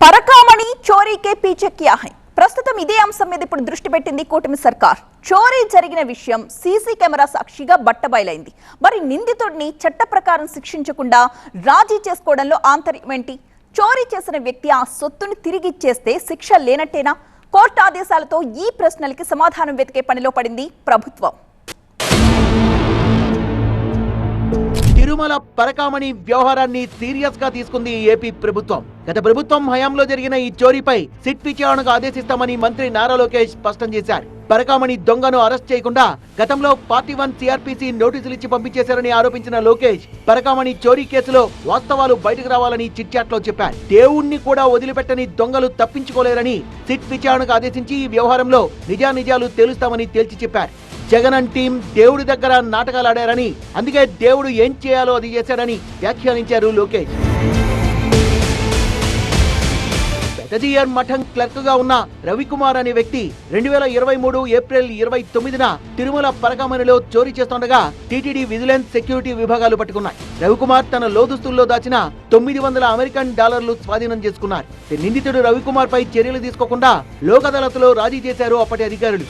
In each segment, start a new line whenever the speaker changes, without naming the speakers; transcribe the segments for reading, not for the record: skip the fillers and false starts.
పరకామణి చోరీకే పీచే క్యా హై. ప్రస్తుతం ఇదే అంశం మీద ఇప్పుడు దృష్టి పెట్టింది కూటమి సర్కార్. చోరీ జరిగిన విషయం సీసీ కెమెరా సాక్షిగా బట్టబయలైంది. మరి నిందితుడిని చట్ట ప్రకారం శిక్షించకుండా రాజీ చేసుకోవడంలో ఆంతర్యం ఏంటి? చోరీ చేసిన వ్యక్తి ఆ సొత్తుని తిరిగి ఇచ్చేస్తే శిక్ష లేనట్టేనా? కోర్టు ఆదేశాలతో ఈ ప్రశ్నలకి సమాధానం వెతికే పనిలో పడింది ప్రభుత్వం.
తిరుమల పరకామణి వ్యవహారాన్ని సీరియస్ గా తీసుకుంది ఏపీ ప్రభుత్వం. గత ప్రభుత్వం హయాంలో జరిగిన ఈ చోరీపై సిట్ విచారణకు ఆదేశిస్తామని మంత్రి నారా లోకేష్ స్పష్టం చేశారు. పరకామణి దొంగను అరెస్ట్ చేయకుండా గతంలో పార్టీ 1 సిఆర్పీసీ నోటీసులు ఇచ్చి పంపించేశారని ఆరోపించిన లోకేష్ పరకామణి చోరీ కేసులో వాస్తవాలు బయటకు రావాలని చిట్చాట్లో చెప్పారు. దేవుణ్ణి కూడా వదిలిపెట్టని దొంగలు తప్పించుకోలేరని సిట్ విచారణకు ఆదేశించి ఈ వ్యవహారంలో నిజానిజాలు తేలుస్తామని తేల్చి చెప్పారు. జగన్ టీం దేవుడి దగ్గర నాటకాలు ఆడారని, అందుకే దేవుడు ఏం చేయాలో అది చేశారని వ్యాఖ్యానించారు లోకేష్. పెదజీయర్ మఠం క్లర్క్ గా ఉన్న రవికుమార్ అనే వ్యక్తి 2023 ఏప్రిల్ 29న తిరుమల పరకామణిలో చోరీ చేస్తుండగా టీటీడీ విజిలెన్స్ సెక్యూరిటీ విభాగాలు పట్టుకున్నాయి. రవికుమార్ తన లోదుస్తుల్లో దాచిన $900 అమెరికన్ డాలర్లు స్వాధీనం చేసుకున్నారు. నిందితుడు రవికుమార్ పై చర్యలు తీసుకోకుండా లోక్ అదాలత్లో రాజీ చేశారు అప్పటి అధికారులు.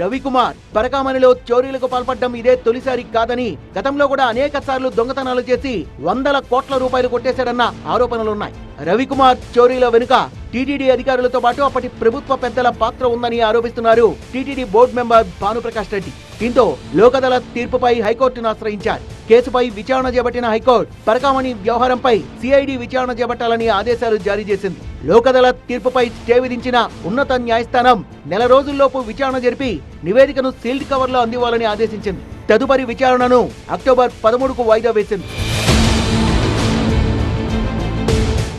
రవికుమార్ పరకామణిలో చోరీలకు పాల్పడడం ఇదే తొలిసారి కాదని, గతంలో కూడా అనేక సార్లు దొంగతనాలు చేసి వందల కోట్ల రూపాయలు కొట్టేశాడన్న ఆరోపణలున్నాయి. రవికుమార్ చోరీల వెనుక టీటీడీ అధికారులతో పాటు అప్పటి ప్రభుత్వ పెద్దల పాత్ర ఉందని ఆరోపిస్తున్నారు TTD board member Bhanuprakash Reddy. దీంతో లోక్ అదాలత్ తీర్పుపై హైకోర్టును ఆశ్రయించారు. కేసుపై విచారణ చేపట్టిన హైకోర్టు పరకామణి వ్యవహారంపై సిఐడి విచారణ చేపట్టాలని ఆదేశాలు జారీ చేసింది. లోక్ అదాలత్ తీర్పుపై స్టే విధించిన ఉన్నత న్యాయస్థానం నెల రోజుల్లోపు విచారణ జరిపి నివేదికను సీల్డ్ కవర్లో అందివ్వాలని ఆదేశించింది. తదుపరి విచారణను అక్టోబర్ 13కు వాయిదా వేసింది.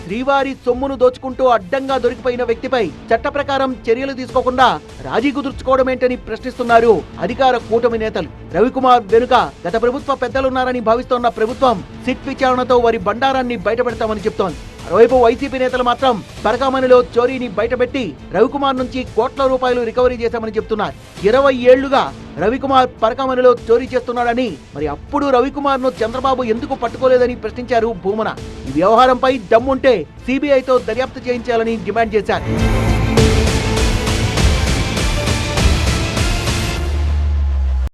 శ్రీవారి సొమ్మును దోచుకుంటూ అడ్డంగా దొరికిపోయిన వ్యక్తిపై చట్ట ప్రకారం చర్యలు తీసుకోకుండా రాజీ కుదుర్చుకోవడమేంటని ప్రశ్నిస్తున్నారు అధికార కూటమి నేతలు. రవికుమార్ వెనుక గత ప్రభుత్వ పెద్దలున్నారని భావిస్తోన్న ప్రభుత్వం సిట్ విచారణతో వారి బండారాన్ని బయటపెడతామని చెప్తోంది. మరోవైపు వైసీపీ నేతలు మాత్రం పరకామణిలో చోరీని బయటపెట్టి రవికుమార్ నుంచి కోట్ల రూపాయలు రికవరీ చేశామని చెప్తున్నారు. 20 ఏళ్లుగా రవికుమార్ పరకామణిలో చోరీ చేస్తున్నాడని, మరి అప్పుడు రవికుమార్ ను చంద్రబాబు ఎందుకు పట్టుకోలేదని ప్రశ్నించారు భూమన. ఈ వ్యవహారంపై దమ్ముంటే సిబిఐతో దర్యాప్తు చేయించాలని డిమాండ్ చేశారు.